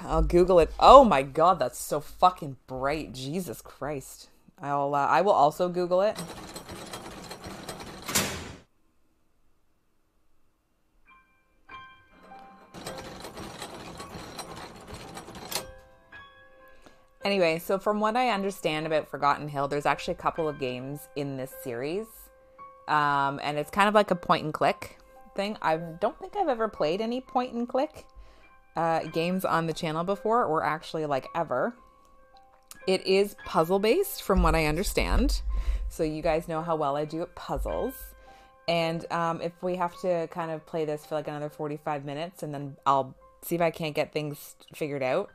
I'll Google it. Oh my God, that's so fucking bright. Jesus Christ. I will also Google it. Anyway, so from what I understand about Forgotten Hill, there's actually a couple of games in this series. And it's kind of like a point and click thing. I don't think I've ever played any point and click games on the channel before, or actually like ever. It is puzzle based from what I understand. So you guys know how well I do at puzzles. And if we have to kind of play this for like another 45 minutes, and then I'll see if I can't get things figured out.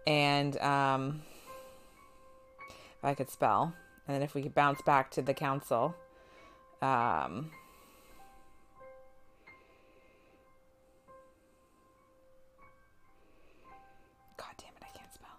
And if I could spell. And then if we could bounce back to the council. God damn it, I can't spell.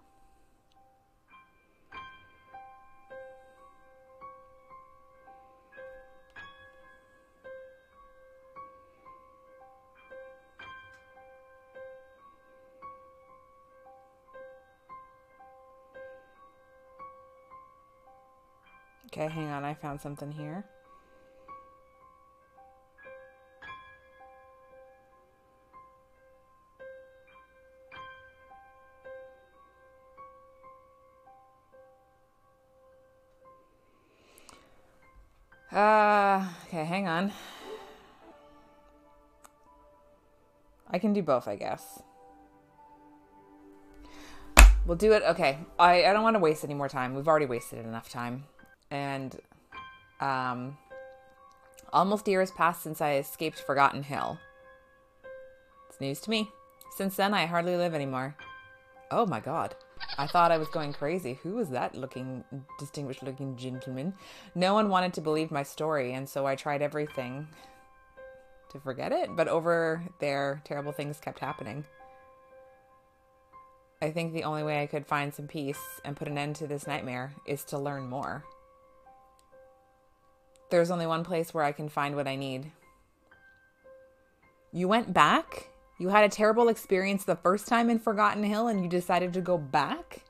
Okay, hang on, I found something here. Okay, hang on. I can do both, I guess. We'll do it. Okay, I don't want to waste any more time. We've already wasted enough time. And almost a year has passed since I escaped Forgotten Hill. It's news to me. Since then, I hardly live anymore. Oh my God. I thought I was going crazy. Who was that distinguished looking gentleman? No one wanted to believe my story, and so I tried everything to forget it. But over there, terrible things kept happening. I think the only way I could find some peace and put an end to this nightmare is to learn more. There's only one place where I can find what I need. You went back? You had a terrible experience the first time in Forgotten Hill and you decided to go back?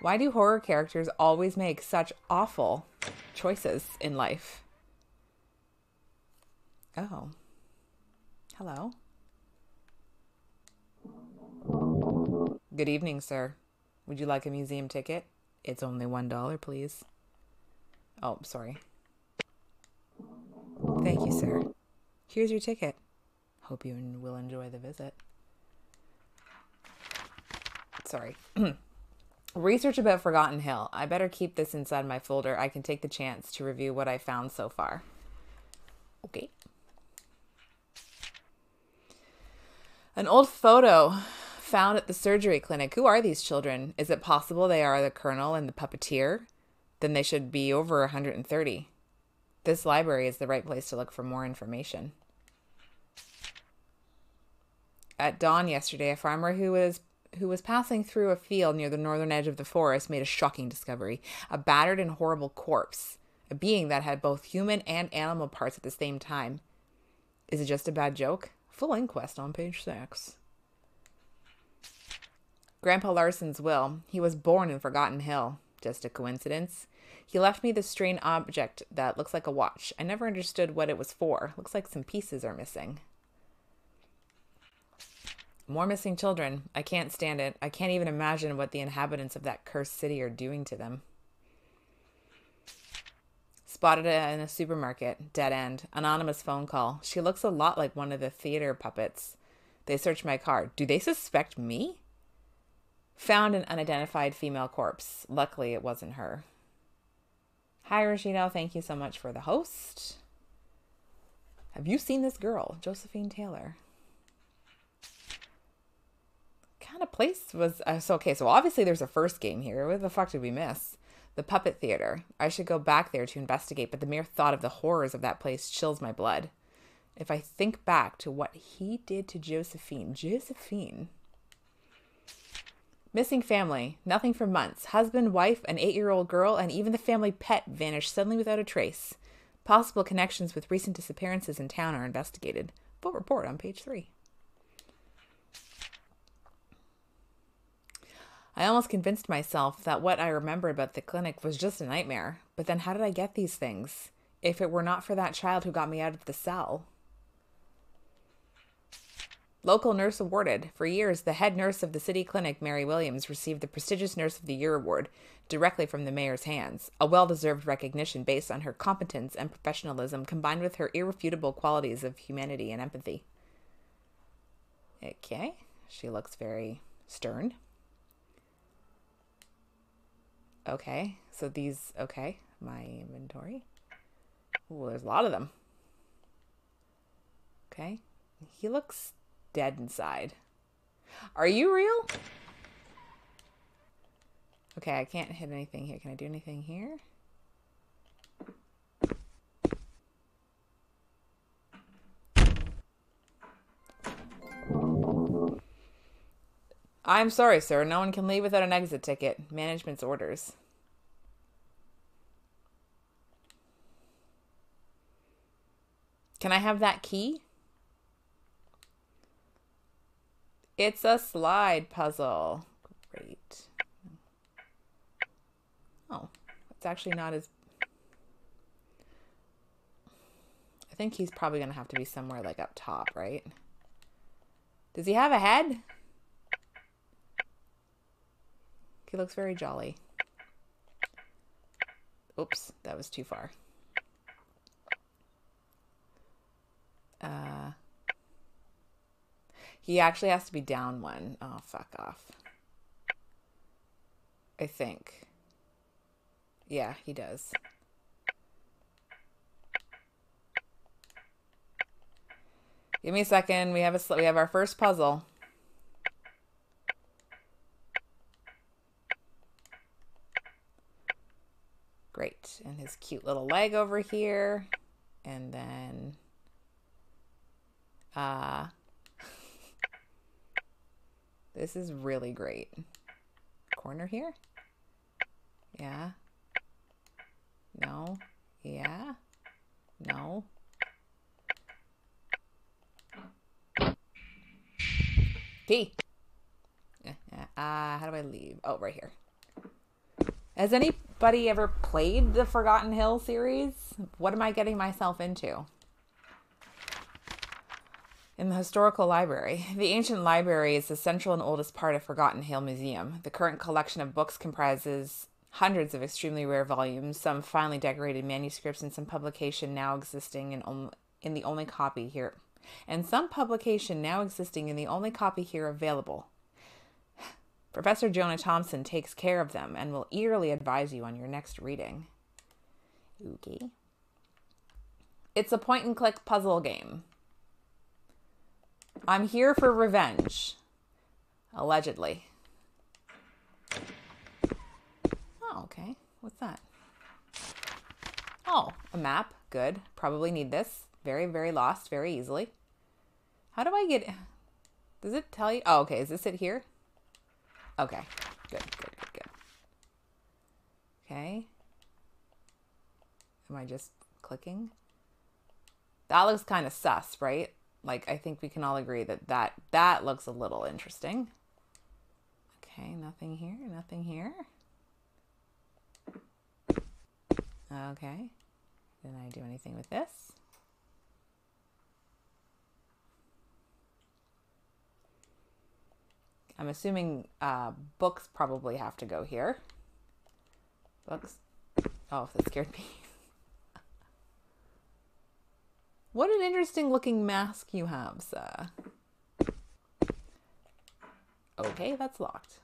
Why do horror characters always make such awful choices in life? Oh. Hello. Good evening, sir. Would you like a museum ticket? It's only $1, please. Oh, sorry. Thank you, sir. Here's your ticket. Hope you will enjoy the visit. Sorry. Research about Forgotten Hill. I better keep this inside my folder. I can take the chance to review what I found so far. Okay. An old photo found at the surgery clinic. Who are these children? Is it possible they are the colonel and the puppeteer? Then they should be over 130. This library is the right place to look for more information. At dawn yesterday, a farmer who was passing through a field near the northern edge of the forest made a shocking discovery. A battered and horrible corpse. A being that had both human and animal parts at the same time. Is it just a bad joke? Full inquest on page 6. Grandpa Larson's will. He was born in Forgotten Hill. Just a coincidence? He left me this strange object that looks like a watch. I never understood what it was for. Looks like some pieces are missing. More missing children. I can't stand it. I can't even imagine what the inhabitants of that cursed city are doing to them. Spotted in a supermarket. Dead end. Anonymous phone call. She looks a lot like one of the theater puppets. They searched my car. Do they suspect me? Found an unidentified female corpse. Luckily, it wasn't her. Hi, Rashida. Thank you so much for the host. Have you seen this girl? Josephine Taylor. Kind of place was... so obviously there's a first game here. What the fuck did we miss? The Puppet Theater. I should go back there to investigate, but the mere thought of the horrors of that place chills my blood. If I think back to what he did to Josephine. Missing family. Nothing for months. Husband, wife, an 8-year-old girl, and even the family pet vanished suddenly without a trace. Possible connections with recent disappearances in town are investigated. Full report on page 3. I almost convinced myself that what I remembered about the clinic was just a nightmare. But then how did I get these things? If it were not for that child who got me out of the cell. Local nurse awarded. For years, the head nurse of the city clinic, Mary Williams, received the prestigious Nurse of the Year award directly from the mayor's hands, a well-deserved recognition based on her competence and professionalism combined with her irrefutable qualities of humanity and empathy. Okay, she looks very stern. Okay, so these, okay, my inventory. Ooh, there's a lot of them. Okay, he looks dead inside. Are you real? Okay, I can't hit anything here. Can I do anything here? I'm sorry, sir. No one can leave without an exit ticket. Management's orders. Can I have that key? It's a slide puzzle. Great. Oh, it's actually not as... I think he's probably going to have to be somewhere like up top, right? Does he have a head? He looks very jolly. Oops, that was too far. He actually has to be down one. Oh, fuck off. I think. Yeah, he does. Give me a second. We have our first puzzle. Great. And his cute little leg over here. And then this is really great. Corner here? Yeah. No. Yeah. No. Key. How do I leave? Oh, right here. Has anybody ever played the Forgotten Hill series? What am I getting myself into? In the historical library. The ancient library is the central and oldest part of Forgotten Hill Museum. The current collection of books comprises hundreds of extremely rare volumes, some finely decorated manuscripts, and some publication now existing in the only copy here. And some publication now existing in the only copy here available. Professor Jonah Thompson takes care of them and will eagerly advise you on your next reading. Okay. It's a point-and-click puzzle game. I'm here for revenge. Allegedly. Oh, okay. What's that? Oh, a map. Good. Probably need this. Very, very lost very easily. How do I get... Does it tell you? Oh, okay. Is this it here? Okay. Good. Okay. Am I just clicking? That looks kind of sus, right? Like, I think we can all agree that looks a little interesting. Okay, nothing here, nothing here. Okay. Didn't I do anything with this? I'm assuming books probably have to go here. Books. Oh, that scared me. What an interesting looking mask you have, sir. Okay, that's locked.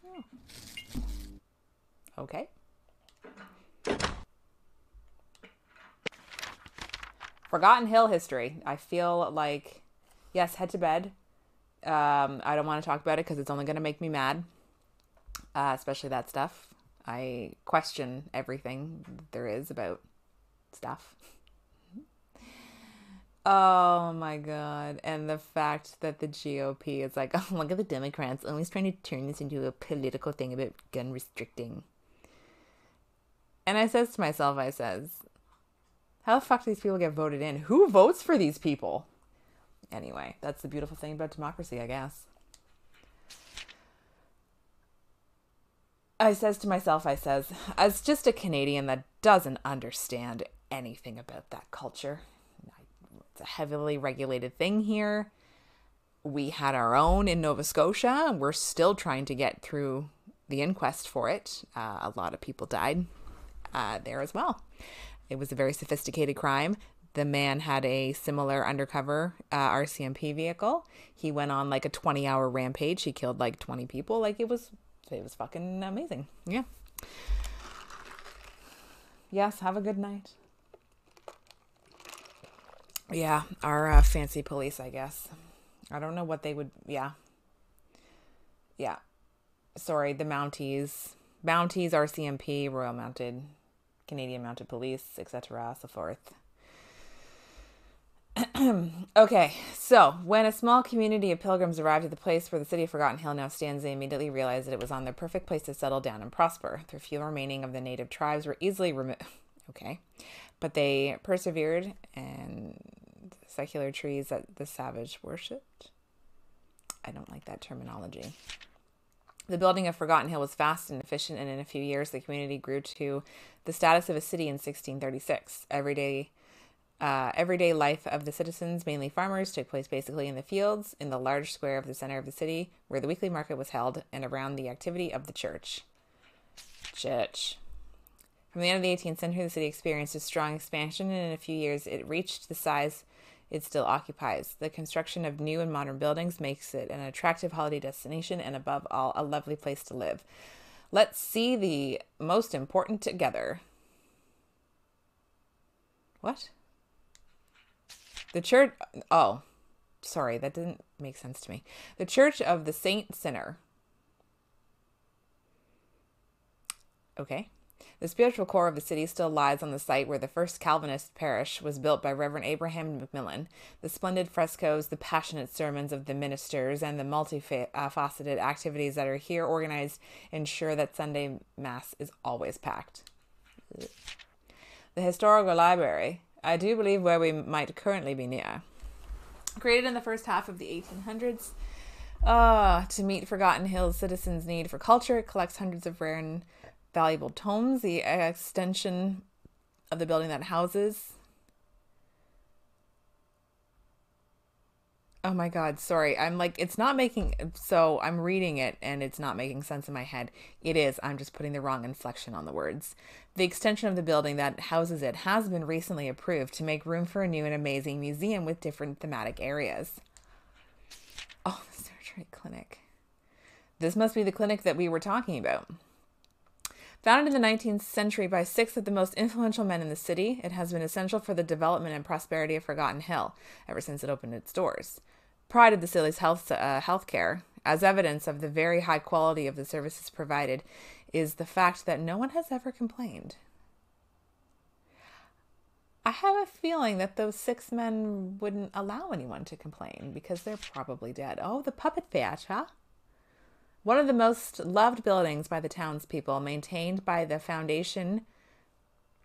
Oh. Okay. Forgotten Hill history. I feel like, yes, head to bed. I don't want to talk about it because it's only going to make me mad. Especially that stuff. I question everything there is about stuff. Oh my God. And the fact that the GOP is like, oh, look at the Democrats always trying to turn this into a political thing about gun restricting. And I says to myself, how the fuck do these people get voted in? Who votes for these people? Anyway, that's the beautiful thing about democracy, I guess. I says to myself, as just a Canadian that doesn't understand anything about that culture, it's a heavily regulated thing here. We had our own in Nova Scotia, and we're still trying to get through the inquest for it. A lot of people died there as well. It was a very sophisticated crime. The man had a similar undercover RCMP vehicle. He went on like a 20-hour rampage. He killed like 20 people. Like it was fucking amazing. Yeah. Yes, have a good night. Yeah, our fancy police, I guess. I don't know what they would... Yeah. Yeah. Sorry, the Mounties. Mounties, RCMP, Royal Mounted, Canadian Mounted Police, etc., so forth. Okay, so when a small community of pilgrims arrived at the place where the city of Forgotten Hill now stands, they immediately realized that it was on their perfect place to settle down and prosper. The few remaining of the native tribes were easily removed. Okay, but they persevered, and secular trees that the savage worshipped. I don't like that terminology. The building of Forgotten Hill was fast and efficient, and in a few years, the community grew to the status of a city in 1636. Everyday life of the citizens, mainly farmers, took place basically in the fields, in the large square of the center of the city, where the weekly market was held, and around the activity of the church. From the end of the 18th century, the city experienced a strong expansion, and in a few years, it reached the size it still occupies. The construction of new and modern buildings makes it an attractive holiday destination, and above all, a lovely place to live. Let's see the most important together. What? The church... Oh, sorry, that didn't make sense to me. The Church of the Saint Sinner. Okay. The spiritual core of the city still lies on the site where the first Calvinist parish was built by Reverend Abraham Macmillan. The splendid frescoes, the passionate sermons of the ministers, and the multifaceted activities that are here organized ensure that Sunday Mass is always packed. The historical library, I do believe where we might currently be near. Created in the first half of the 1800s to meet Forgotten Hill's citizens' need for culture, it collects hundreds of rare and valuable tomes. The extension of the building that houses... Oh my God, sorry. I'm like, it's not making... So I'm reading it and it's not making sense in my head. It is. I'm just putting the wrong inflection on the words. The extension of the building that houses it has been recently approved to make room for a new and amazing museum with different thematic areas. Oh, the surgery clinic. This must be the clinic that we were talking about. Founded in the 19th century by 6 of the most influential men in the city, it has been essential for the development and prosperity of Forgotten Hill ever since it opened its doors. Pride of the city's healthcare, as evidence of the very high quality of the services provided, is the fact that no one has ever complained. I have a feeling that those 6 men wouldn't allow anyone to complain because they're probably dead. Oh, the puppet theatre. One of the most loved buildings by the townspeople, maintained by the foundation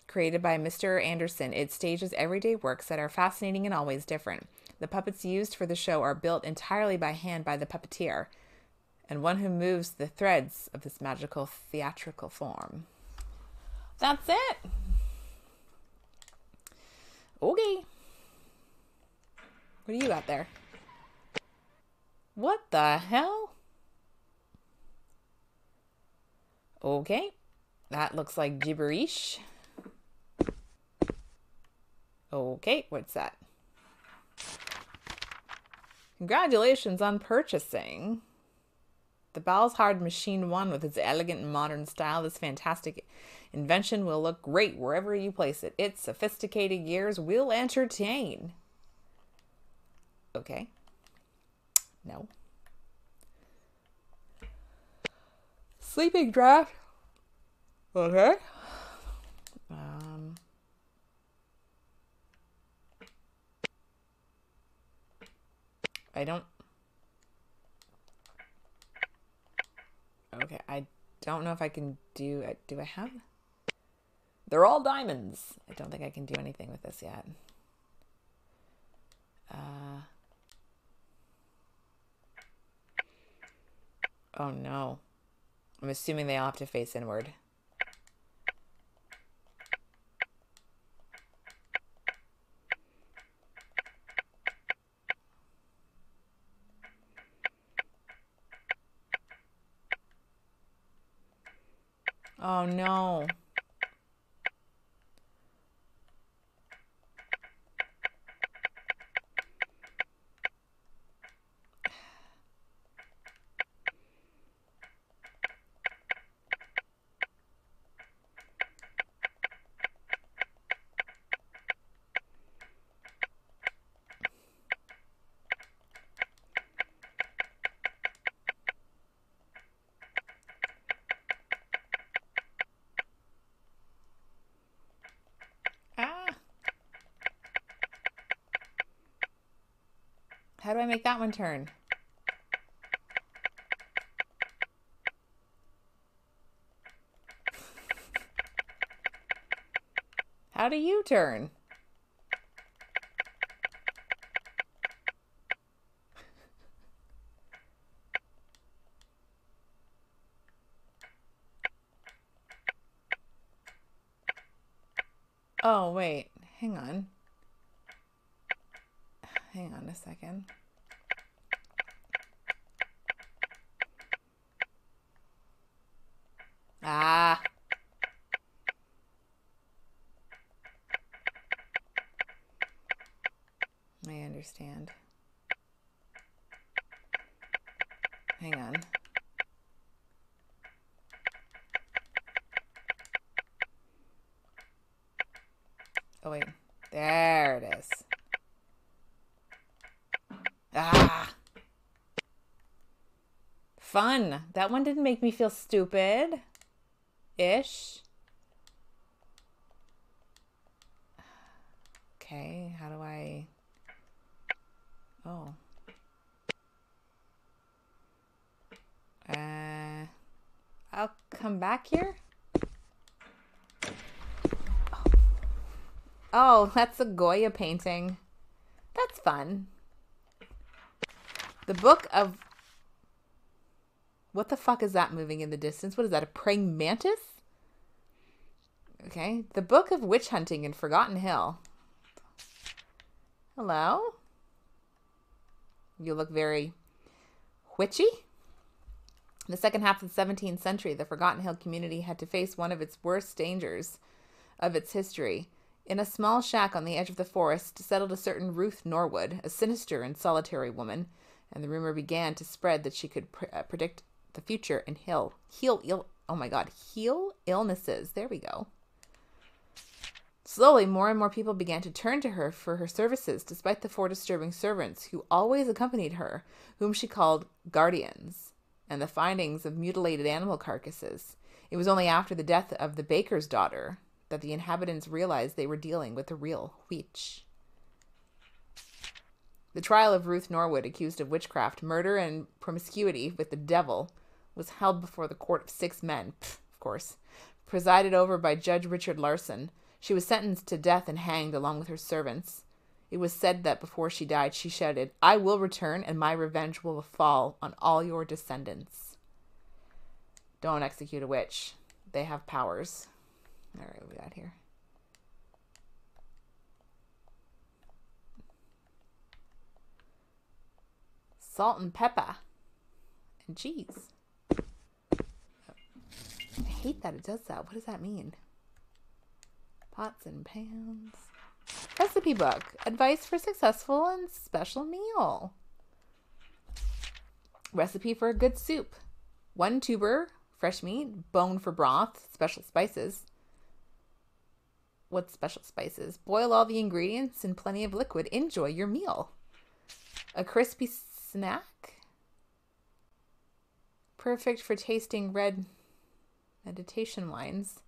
created by Mr. Anderson. It stages everyday works that are fascinating and always different. The puppets used for the show are built entirely by hand by the puppeteer, and one who moves the threads of this magical theatrical form. That's it. Okay. What do you got there? What the hell? Okay, that looks like gibberish. Okay, what's that? Congratulations on purchasing the Balshard Machine 1 with its elegant and modern style. This fantastic invention will look great wherever you place it. Its sophisticated gears will entertain. Okay. No. Sleeping draft. Okay. I don't. Okay, I don't know if I can do it. Do I have? They're all diamonds. I don't think I can do anything with this yet. Oh no. I'm assuming they all have to face inward. Oh no. Ah. How do I make that one turn? How do you turn? Oh, wait. Hang on. Hang on a second. Ah. I understand. Hang on. Oh, wait. There it is. Ah. Fun. That one didn't make me feel stupid. Ish. Okay, how do I... Oh. I'll come back here. Oh, that's a Goya painting. That's fun. The Book of... What the fuck is that moving in the distance? What is that, a praying mantis? Okay. The Book of Witch Hunting in Forgotten Hill. Hello? You look very witchy. In the second half of the 17th century, the Forgotten Hill community had to face one of its worst dangers of its history. In a small shack on the edge of the forest settled a certain Ruth Norwood, a sinister and solitary woman, and the rumor began to spread that she could predict the future and heal illnesses. There we go. Slowly, more and more people began to turn to her for her services, despite the 4 disturbing servants who always accompanied her, whom she called guardians, and the findings of mutilated animal carcasses. It was only after the death of the baker's daughter that the inhabitants realized they were dealing with a real witch. The trial of Ruth Norwood, accused of witchcraft, murder, and promiscuity with the devil, was held before the court of 6 men, of course, presided over by Judge Richard Larson. She was sentenced to death and hanged along with her servants. It was said that before she died, she shouted, "I will return, and my revenge will fall on all your descendants." Don't execute a witch. They have powers. All right, what we got here? Salt and pepper. And cheese. I hate that it does that. What does that mean? Pots and pans. Recipe book. Advice for successful and special meal. Recipe for a good soup. 1 tuber, fresh meat, bone for broth, special spices. What special spices? Boil all the ingredients in plenty of liquid. Enjoy your meal. A crispy snack. Perfect for tasting red meditation wines.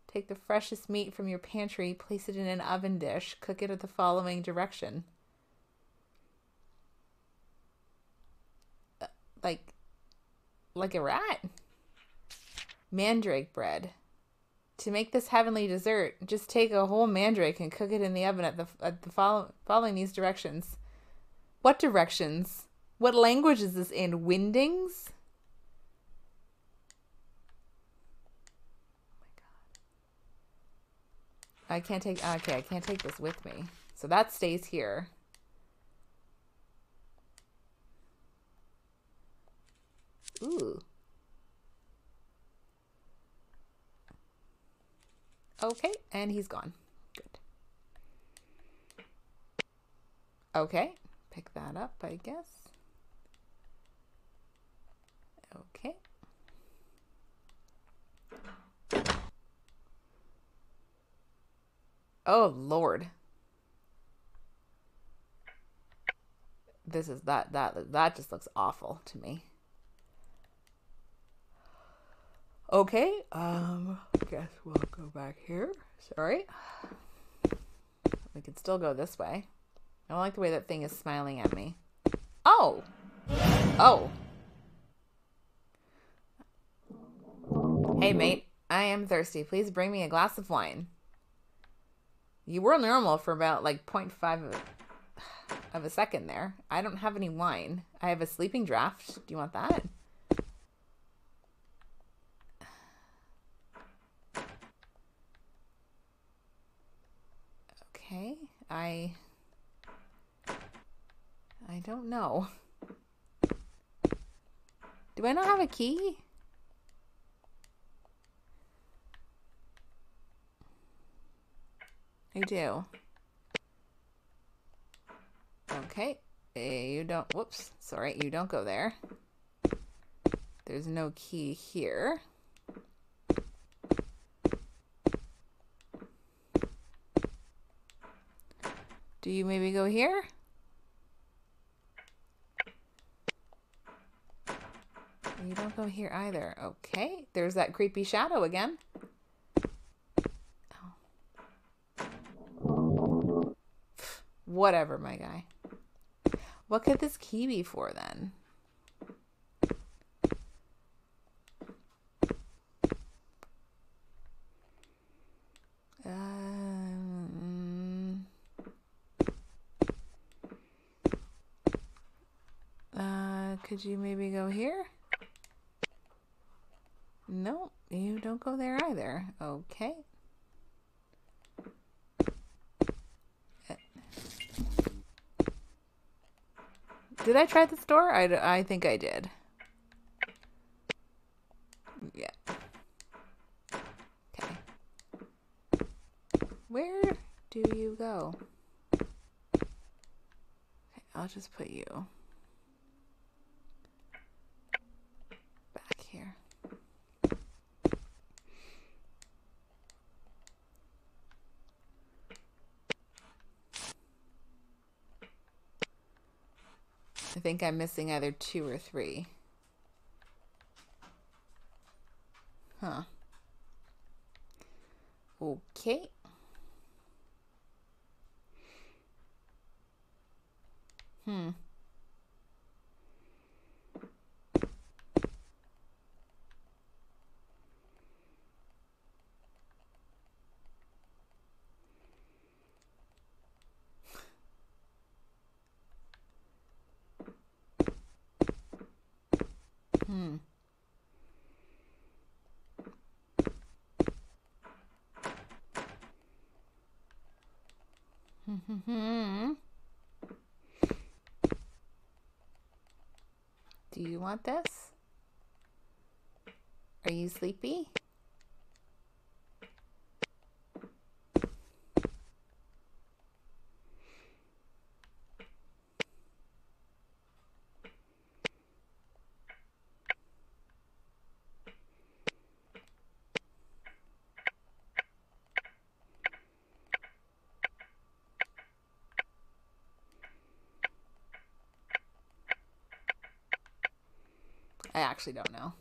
Take the freshest meat from your pantry, place it in an oven dish, cook it at the following direction. Like a rat. Mandrake bread. To make this heavenly dessert, just take a whole mandrake and cook it in the oven following these directions. What directions? What language is this in? Windings? I can't take... Okay, I can't take this with me. So that stays here. Ooh. Okay, and he's gone. Good. Okay, pick that up, I guess. Okay. Oh, Lord. This is that just looks awful to me. Okay, guess we'll go back here. Sorry. We could still go this way. I don't like the way that thing is smiling at me. Oh! Oh! Hey, mate. I am thirsty. Please bring me a glass of wine. You were normal for about, like, 0.5 of a second there. I don't have any wine. I have a sleeping draft. Do you want that? Okay. I don't know. Do I not have a key? I do. Okay. You don't... Whoops. Sorry. You don't go there. There's no key here. Do you maybe go here? You don't go here either. Okay. There's that creepy shadow again. Oh. Whatever, my guy. What could this key be for then? Could you maybe go here? No, you don't go there either. Okay. Did I try this door? I think I did. Yeah. Okay. Where do you go? Okay, I'll just put you back here. I think I'm missing either 2 or 3. Huh. Okay. Do you want this? Are you sleepy? I actually don't know.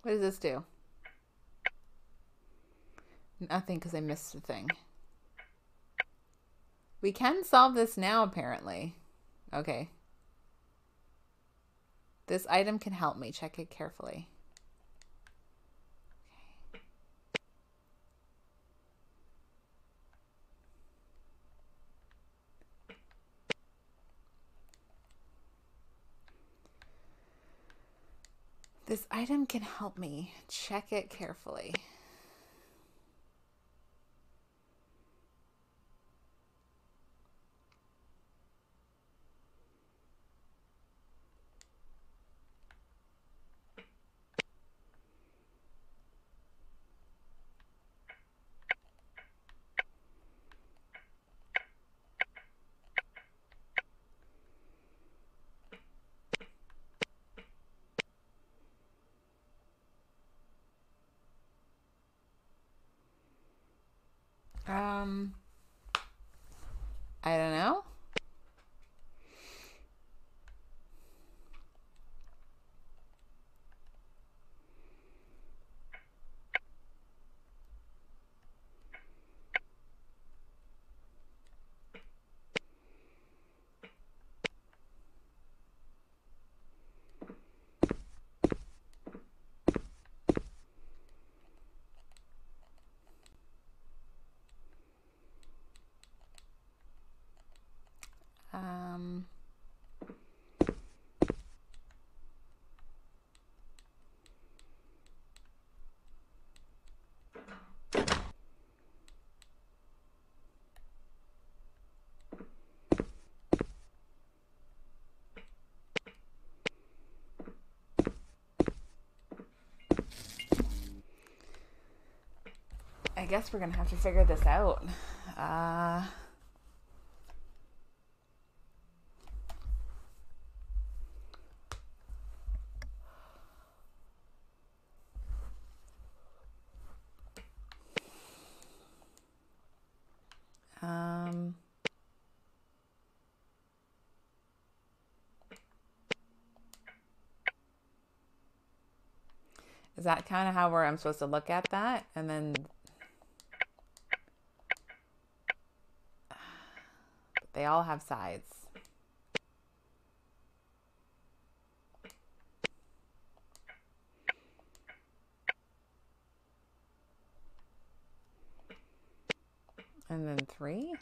What does this do? Nothing, because I missed the thing. We can solve this now, apparently. Okay. This item can help me. Check it carefully. Okay. This item can help me. Check it carefully. I don't know. I guess we're gonna have to figure this out. Is that kind of how I'm supposed to look at that? And then they all have sides. And then 3.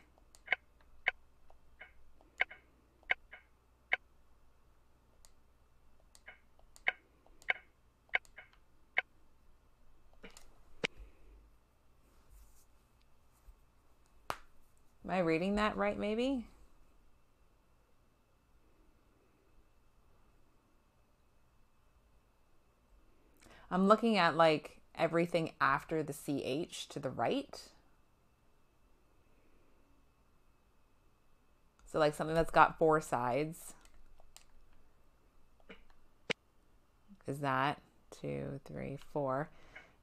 Am I reading that right, maybe? I'm looking at like everything after the CH to the right. So like something that's got 4 sides. Is that 2, 3, 4?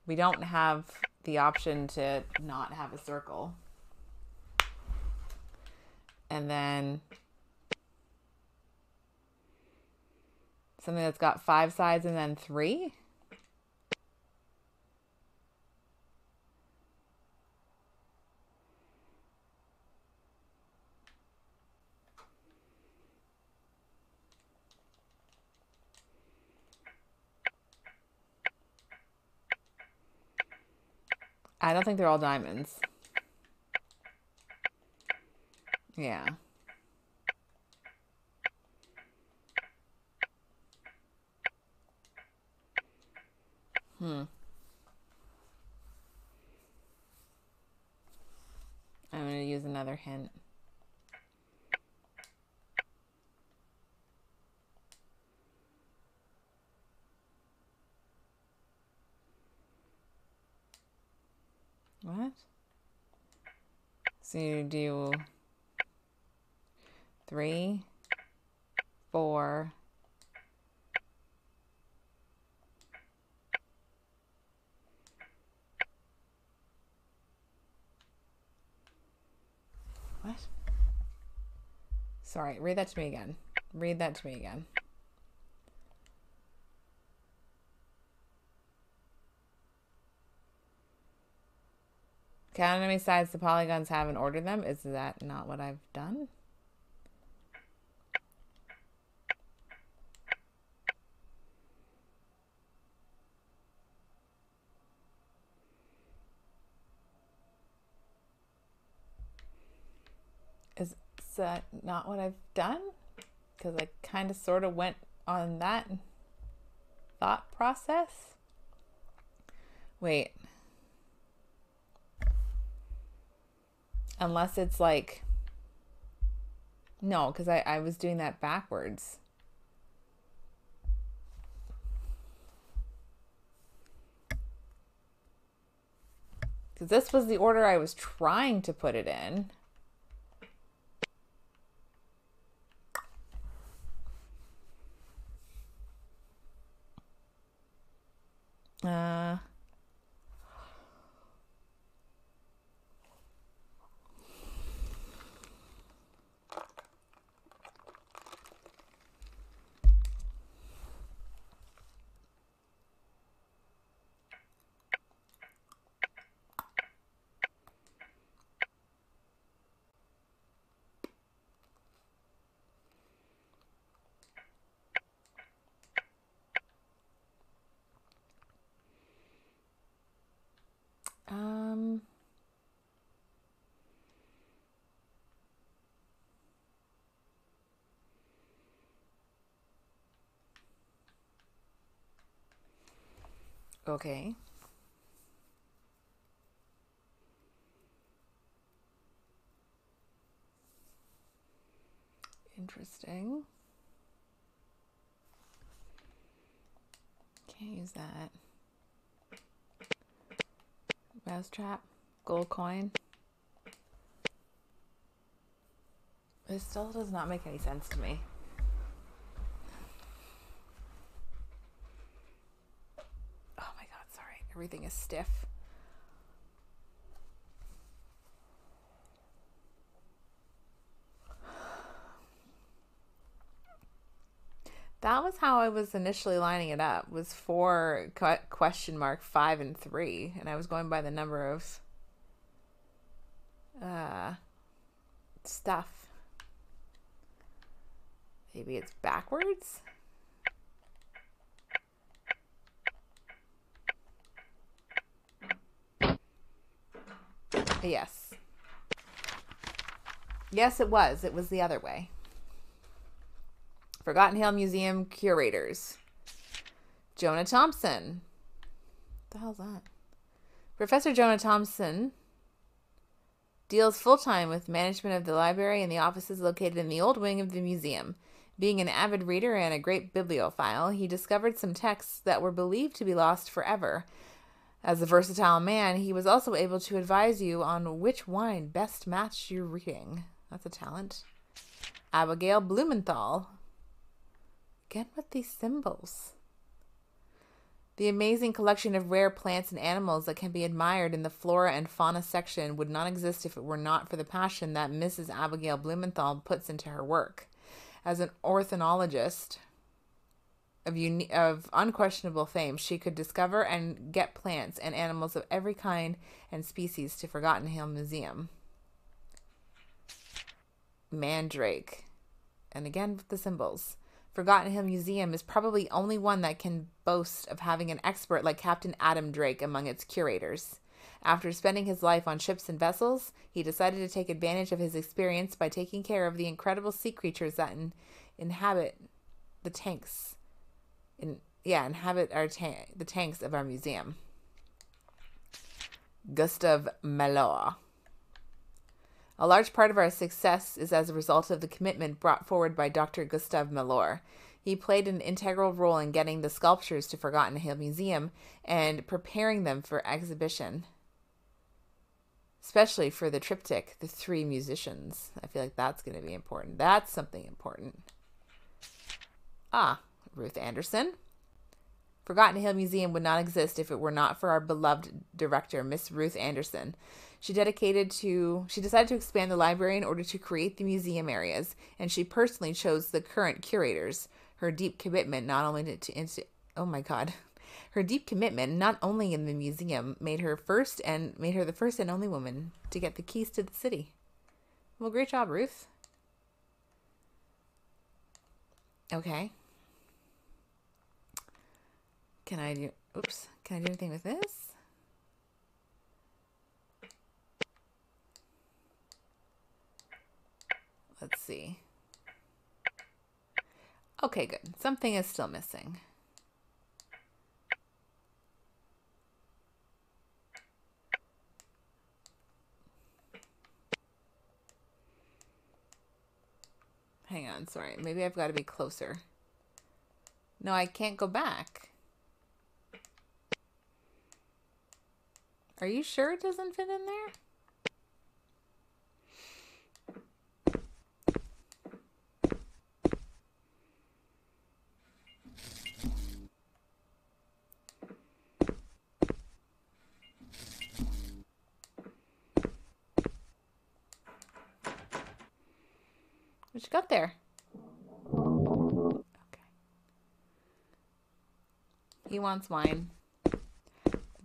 We don't have the option to not have a circle. And then something that's got 5 sides and then 3. I don't think they're all diamonds. Yeah. I'm going to use another hint. What? So you do 3, 4. What? Sorry, read that to me again. Read that to me again. Count how many sides the polygons have and order them. Is that not what I've done? Is that not what I've done? Because I kind of sort of went on that. thought process. Wait. Unless it's like... No, because I was doing that backwards. Because this was the order I was trying to put it in. Okay. Interesting. Can't use that. Mousetrap. Gold coin. It still does not make any sense to me. Oh my god, sorry. Everything is stiff. That was how I was initially lining it up, was for question mark 5 and 3. And I was going by the number of stuff. Maybe it's backwards? Yes. Yes, it was. It was the other way. Forgotten Hill Museum curators. Jonah Thompson. What the hell's that? Professor Jonah Thompson deals full-time with management of the library and the offices located in the old wing of the museum. Being an avid reader and a great bibliophile, he discovered some texts that were believed to be lost forever. As a versatile man, he was also able to advise you on which wine best matched your reading. That's a talent. Abigail Blumenthal. Again with these symbols. The amazing collection of rare plants and animals that can be admired in the flora and fauna section would not exist if it were not for the passion that Mrs. Abigail Blumenthal puts into her work. As an ornithologist of unquestionable fame, she could discover and get plants and animals of every kind and species to Forgotten Hill Museum. Mandrake. And again with the symbols. Forgotten Hill Museum is probably the only one that can boast of having an expert like Captain Adam Drake among its curators. After spending his life on ships and vessels, he decided to take advantage of his experience by taking care of the incredible sea creatures that inhabit the tanks. The tanks of our museum. Gustav Malor. A large part of our success is as a result of the commitment brought forward by Dr. Gustav Malor. He played an integral role in getting the sculptures to Forgotten Hill Museum and preparing them for exhibition. Especially for the triptych, The Three Musicians. I feel like that's going to be important. That's something important. Ruth Anderson. Forgotten Hill Museum would not exist if it were not for our beloved director, Miss Ruth Anderson. She decided to expand the library in order to create the museum areas, and she personally chose the current curators. Her deep commitment not only in the museum made her the first and only woman to get the keys to the city. Well, great job, Ruth. Okay. Can I do anything with this? Let's see. Okay, good. Something is still missing. Hang on, sorry. Maybe I've got to be closer. No, I can't go back. Are you sure it doesn't fit in there? What you got there? Okay. He wants wine. I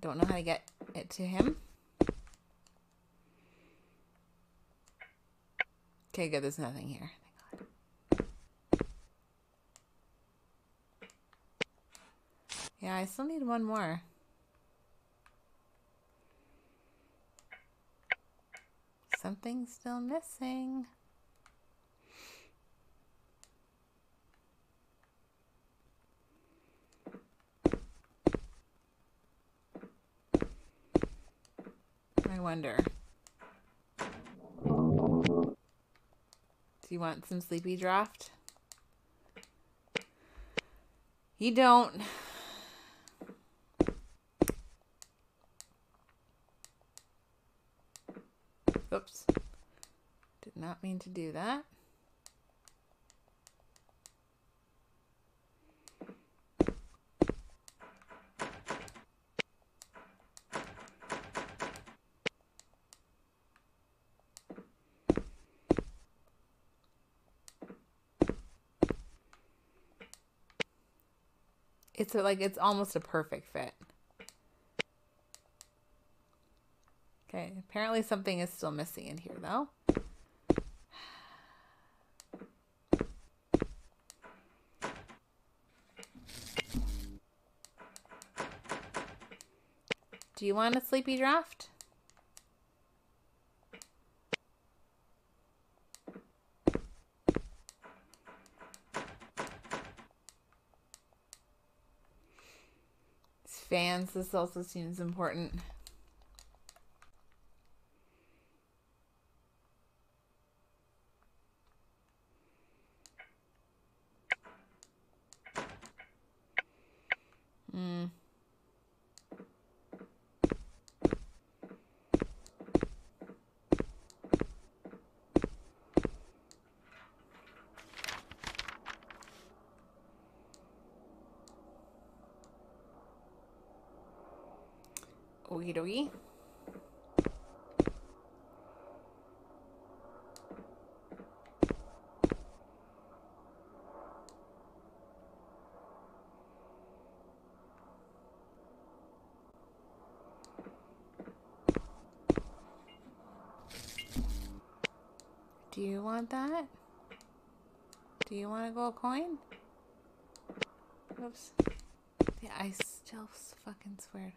don't know how to get it to him. Okay, good. There's nothing here. Thank God. Yeah, I still need one more. Something's still missing. I wonder. Do you want some sleepy draft? You don't. Oops. Did not mean to do that. It's almost a perfect fit. Okay, apparently something is still missing in here though. Do you want a sleepy draft? Fans, this also seems important. Okie dokie. Do you want that? Do you want to go a coin? Oops. Yeah, I still fucking swear.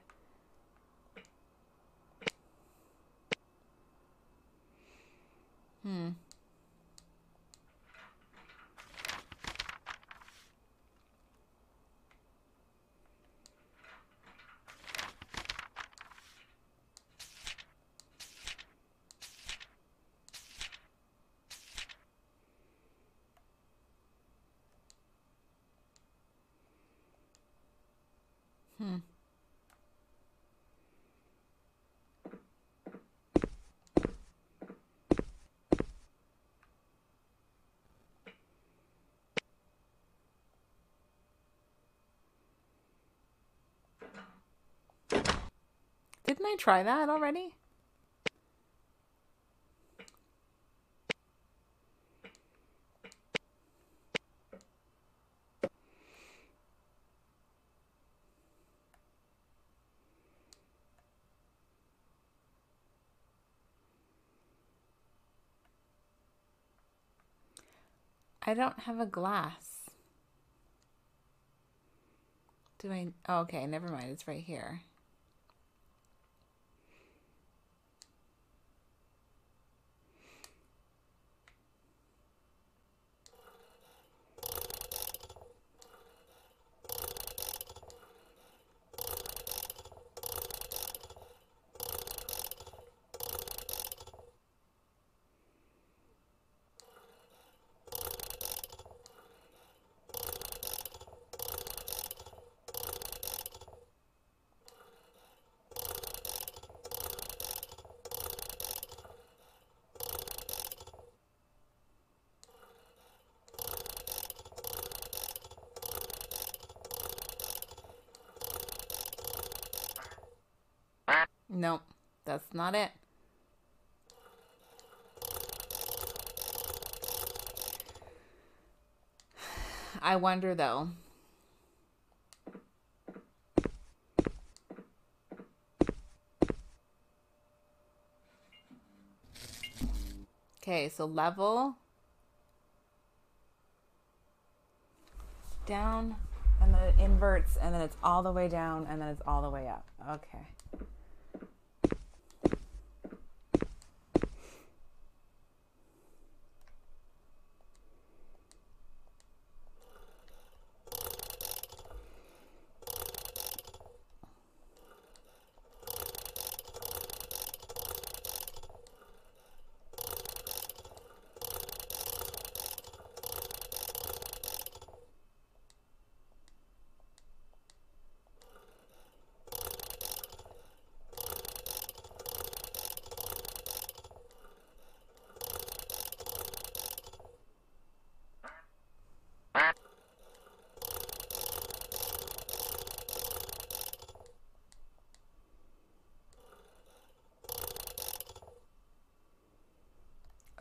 Didn't I try that already? I don't have a glass. Do I? Oh, okay, never mind. It's right here. Nope, that's not it. I wonder though. Okay, so level down, and then it inverts, and then it's all the way down, and then it's all the way up. Okay.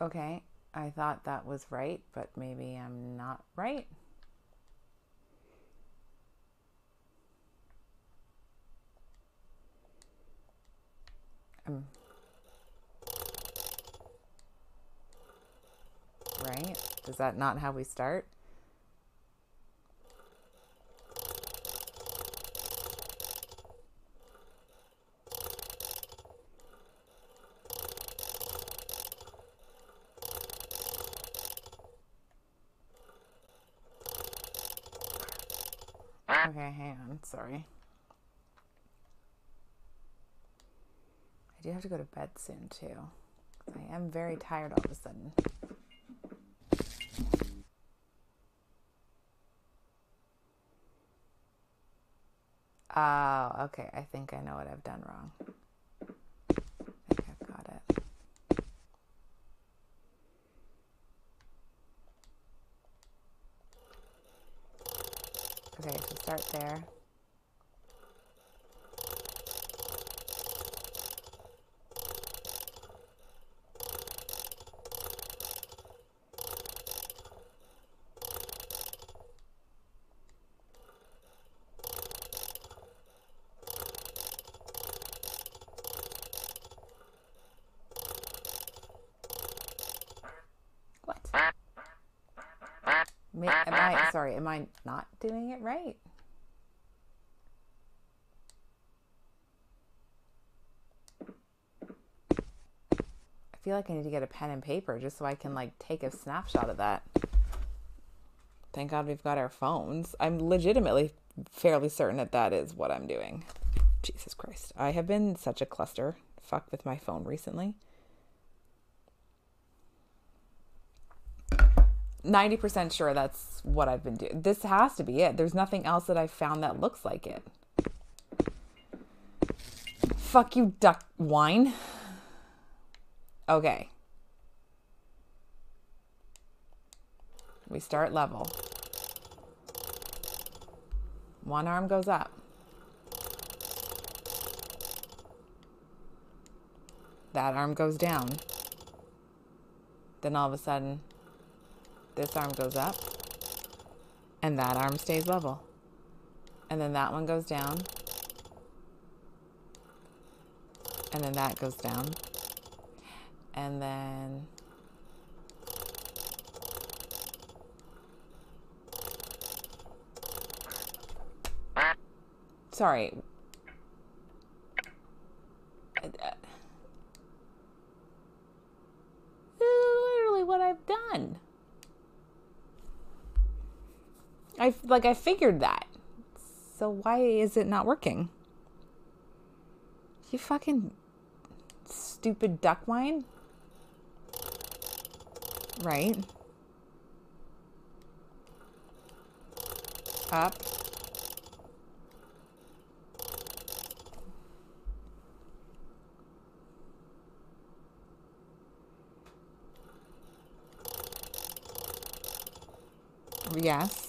Okay, I thought that was right, but maybe I'm not right. Right? Is that not how we start? Okay, hang on. Sorry. I do have to go to bed soon, too. I am very tired all of a sudden. Oh, okay. I think I know what I've done wrong. I think I've got it. Okay, so start there. Am I not doing it right? I feel like I need to get a pen and paper just so I can like take a snapshot of that. Thank God we've got our phones. I'm legitimately fairly certain that that is what I'm doing. Jesus Christ. I have been such a cluster fuck with my phone recently. 90% sure that's what I've been doing. This has to be it. There's nothing else that I've found that looks like it. Fuck you, duck wine. Okay. We start level. One arm goes up. That arm goes down. Then all of a sudden, this arm goes up, and that arm stays level. And then that one goes down, and then that goes down, and then sorry. Literally what I've done. I figured that. So why is it not working? You fucking stupid duck wine. Right. Up. Yes.